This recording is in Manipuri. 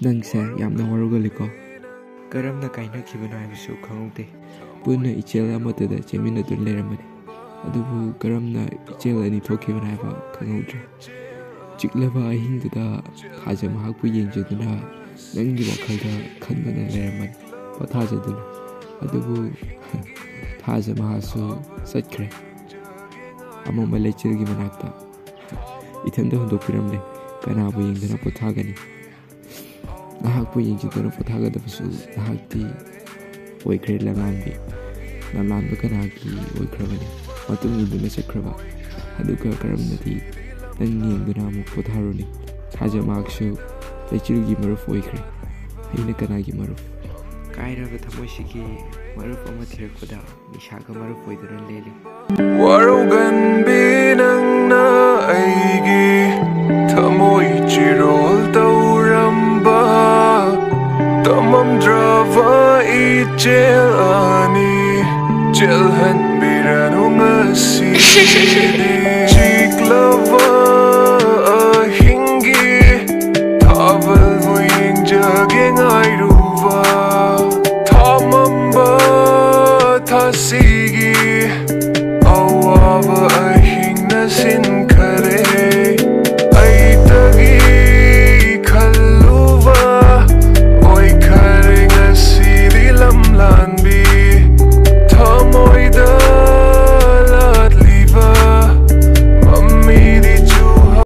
ꯅꯪꯁꯦ ꯌꯥꯝꯅ ꯋꯥꯔꯧꯒꯜꯂꯤꯀꯣ. ꯀꯔꯝꯅ ꯀꯥꯏꯅꯈꯤꯕꯅꯣ ꯍꯥꯏꯕꯁꯨ ꯈꯪꯍꯧꯗꯦ. ꯄꯨꯟꯅ ꯏꯆꯦꯜ ꯑꯃꯠꯇꯗ ꯆꯦꯟꯃꯤꯟꯅꯗꯨꯅ ꯂꯩꯔꯝꯕꯅꯤ. ꯑꯗꯨꯕꯨ ꯀꯔꯝꯅ ꯏꯆꯦꯜ ꯑꯅꯤ ꯊꯣꯛꯈꯤꯕꯅꯣ ꯍꯥꯏꯕ ꯈꯪꯍꯧꯗ꯭ꯔꯦ. ꯆꯤꯛꯂꯕ ꯑꯍꯤꯡꯗꯨꯗ ꯊꯥꯖ ꯃꯍꯥꯛꯄꯨ ꯌꯦꯡꯖꯗꯨꯅ ꯅꯪꯒꯤ ꯋꯥꯈꯜꯗ ꯈꯟꯗꯨꯅ ꯂꯩꯔꯝꯕꯅꯤ, ꯄꯣꯊꯥꯖꯗꯨꯅ. ꯑꯗꯨꯕꯨ ꯊꯥꯖ ꯃꯍꯥꯛꯁꯨ ꯆꯠꯈ꯭ꯔꯦ ꯑꯃꯝꯕ ꯂꯩꯆꯤꯜꯒꯤ ꯃꯅꯥꯛꯇ. ꯏꯊꯟꯇ ꯍꯨꯟꯗꯣꯛꯄꯤꯔꯝꯂꯦ. ꯀꯅꯥꯕꯨ ꯌꯦꯡꯗꯨꯅ ꯄꯣꯊꯥꯒꯅꯤ? ꯅꯍꯥꯛꯄꯨ ꯌꯦꯡꯖꯗꯨꯅ ꯄꯣꯊꯥꯒꯗꯕꯁꯨ ꯅꯍꯥꯛꯇꯤ ꯑꯣꯏꯈ꯭ꯔꯦ ꯂꯝꯂꯥꯟꯕꯤ. ꯂꯝꯂꯥꯟꯕ ꯀꯅꯥꯒꯤ ꯑꯣꯏꯈ꯭ꯔꯕꯅꯤ, ꯃꯇꯨꯡ ꯏꯟꯗꯨꯅ ꯆꯠꯈ꯭ꯔꯕ. ꯑꯗꯨꯒ ꯀꯔꯝꯅꯗꯤ ꯅꯪ ꯌꯦꯡꯗꯨꯅ ꯑꯃꯨꯛ ꯄꯣꯊꯥꯔꯨꯅꯤ? ꯊꯥꯖ ꯃꯍꯥꯛꯁꯨ ꯂꯩꯆꯤꯜꯒꯤ ꯃꯔꯨꯞ ꯑꯣꯏꯈ꯭ꯔꯦ. ꯑꯩꯅ ꯀꯅꯥꯒꯤ ꯃꯔꯨꯞ? ꯀꯥꯏꯔꯕ ꯊꯃꯣꯏꯁꯤꯒꯤ ꯃꯔꯨꯞ ꯑꯃ ꯊꯤꯔꯛꯄꯗ ꯅꯤꯁꯥꯒ ꯃꯔꯨꯞ ꯑꯣꯏꯗꯨꯅ ꯂꯦꯜꯂꯤ. ꯋꯥꯔꯧꯒꯟꯕꯤ ꯅꯪꯅ ꯑꯩꯒꯤ ꯊꯃꯣꯏ ꯆꯤꯔꯣꯜ ꯇꯧꯔꯝꯕ ꯇꯝꯃꯝꯗ꯭ꯔꯕ ꯏꯆꯦꯜ ꯑꯅꯤ ꯆꯦꯜꯍꯟꯕꯤꯔꯅꯨ ꯉꯁꯤꯗꯤ. ꯆꯤꯛꯂꯕ ꯑꯍꯤꯡꯒꯤ ꯊꯥꯕꯜꯕꯨ ꯌꯦꯡꯖꯒꯦ ꯉꯥꯏꯔꯨꯕ ꯊꯥꯃꯝꯕ ꯊꯥꯁꯤꯒꯤ ꯑꯋꯥꯕ